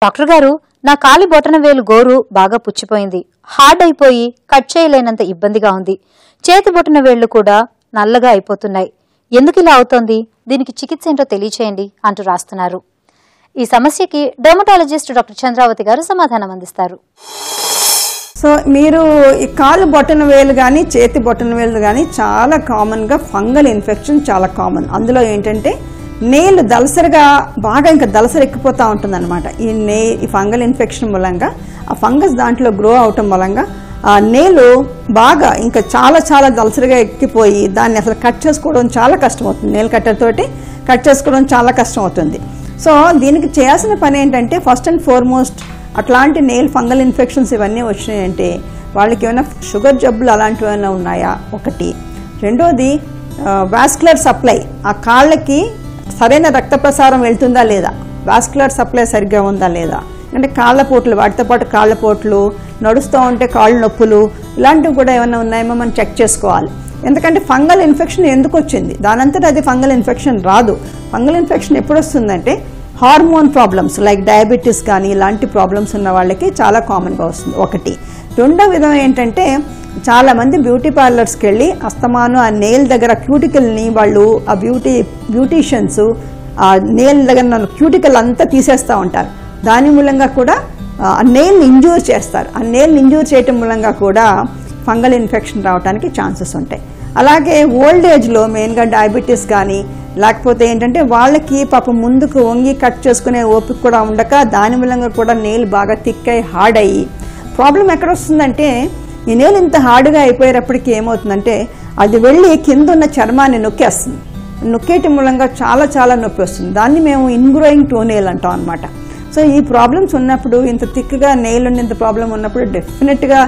Doctor గారు, నా కాలి బొటన వేలు గోరు బాగా పుచ్చిపోయింది, హార్డ్ అయిపోయి కట్ చేయలేనంత ఇబ్బందిగా ఉంది. చేతి బొటన వేళ్లు కూడా నల్లగా అయిపోతున్నాయి. ఎందుకు ఇలా అవుతోంది? దీనికి చికిత్స ఏంటో తెలియచేయండి అంటూ రాస్తున్నారు. ఈ సమస్యకి డెర్మటాలజిస్ట్ డాక్టర్ చంద్రావతి గారు సమాధానం అందిస్తారు. సో మీరు ఈ కాలు బొటన వేలు కానీ చేతి బొటన వేలు కానీ చాలా కామన్గా ఫంగల్ ఇన్ఫెక్షన్ చాలా కామన్. అందులో ఏంటంటే నేలు దలసరిగా బాగా ఇంకా దలసరి ఎక్కిపోతూ ఉంటుంది అనమాట. ఈ ఫంగల్ ఇన్ఫెక్షన్ మూలంగా ఆ ఫంగస్ దాంట్లో గ్రో అవటం మూలంగా ఆ నేలు బాగా ఇంకా చాలా చాలా దలసరిగా ఎక్కిపోయి దాన్ని అసలు కట్ చేసుకోవడం చాలా కష్టం అవుతుంది. నేల్ కట్టర్ తోటి కట్ చేసుకోవడం చాలా కష్టం అవుతుంది. సో దీనికి చేయాల్సిన పని ఏంటంటే ఫస్ట్ అండ్ ఫార్మోస్ట్ అట్లాంటి నెయిల్ ఫంగల్ ఇన్ఫెక్షన్స్ ఇవన్నీ వచ్చినాయంటే వాళ్ళకి ఏమైనా షుగర్ జబ్బులు అలాంటివి ఏమైనా ఉన్నాయా ఒకటి. రెండోది వాస్కులర్ సప్లై, ఆ కాళ్ళకి సరైన రక్త ప్రసారం వెళ్తుందా లేదా, వాస్కులర్ సప్లై సరిగ్గా ఉందా లేదా. అంటే కాళ్ళపోట్లు, వాటితో పాటు కాళ్ళపోట్లు, నడుస్తూ ఉంటే కాళ్ళు నొప్పులు ఇలాంటివి కూడా ఏమైనా ఉన్నాయేమో మనం చెక్ చేసుకోవాలి. ఎందుకంటే ఫంగల్ ఇన్ఫెక్షన్ ఎందుకు వచ్చింది, దానంతటా అది ఫంగల్ ఇన్ఫెక్షన్ రాదు. ఫంగల్ ఇన్ఫెక్షన్ ఎప్పుడు వస్తుందంటే హార్మోన్ ప్రాబ్లమ్స్ లైక్ డయాబెటీస్ కానీ ఇలాంటి ప్రాబ్లమ్స్ ఉన్న వాళ్ళకి చాలా కామన్గా వస్తుంది ఒకటి. రెండో విధం ఏంటంటే చాలామంది బ్యూటీ పార్లర్స్కి వెళ్ళి అస్తమాను ఆ నెయిల్ దగ్గర క్యూటికల్ని వాళ్ళు ఆ బ్యూటీషియన్స్ ఆ నెయిల్ దగ్గర క్యూటికల్ అంతా తీసేస్తూ ఉంటారు. దాని మూలంగా కూడా ఆ నెయిల్ని ఇంజూర్ చేస్తారు. ఆ నెయిల్ని ఇంజూర్ చేయటం మూలంగా కూడా ఫంగల్ ఇన్ఫెక్షన్ రావడానికి ఛాన్సెస్ ఉంటాయి. అలాగే ఓల్డ్ ఏజ్లో మెయిన్గా డయాబెటీస్ కానీ లేకపోతే ఏంటంటే వాళ్ళకి పాపం ముందుకు వంగి కట్ చేసుకునే ఓపిక కూడా ఉండక దాని మూలంగా కూడా నెయిల్ బాగా థిక్ అయి హార్డ్ అయ్యి ప్రాబ్లం ఎక్కడ వస్తుందంటే ఈ నెయిల్ ఇంత హార్డ్గా అయిపోయేటప్పటికి ఏమవుతుందంటే అది వెళ్ళి కింద ఉన్న చర్మాన్ని నొక్కేస్తుంది. నొక్కేయటం మూలంగా చాలా చాలా నొప్పి వస్తుంది. దాన్ని మేము ఇన్గ్రోయింగ్ టో నెయిల్ అంటాం అనమాట. సో ఈ ప్రాబ్లమ్స్ ఉన్నప్పుడు, ఇంత థిక్గా నెయిల్ ఉండి ఇంత ప్రాబ్లం ఉన్నప్పుడు డెఫినెట్గా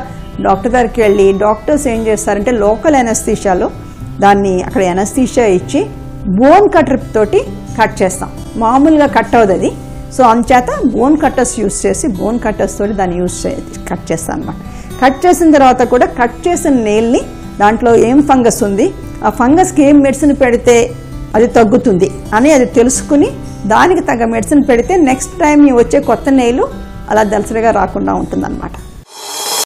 డాక్టర్ దగ్గరికి వెళ్ళి డాక్టర్స్ ఏం చేస్తారంటే లోకల్ ఎనస్థీషియాలో దాన్ని అక్కడ ఎనస్థీషియా ఇచ్చి బోన్ కటర్ తోటి కట్ చేస్తాం. మామూలుగా కట్ అవుతుంది అది. సో అందుచేత బోన్ కట్టర్స్ యూజ్ చేసి బోన్ కట్టర్స్ తోటి దాన్ని కట్ చేస్తాం అనమాట. కట్ చేసిన తర్వాత కూడా కట్ చేసిన నెయిల్ని దాంట్లో ఏం ఫంగస్ ఉంది, ఆ ఫంగస్కి ఏం మెడిసిన్ పెడితే అది తగ్గుతుంది అని అది తెలుసుకుని దానికి తగ్గ మెడిసిన్ పెడితే నెక్స్ట్ టైం వచ్చే కొత్త నెయిల్ అలా దలసరిగా రాకుండా ఉంటుందన్నమాట.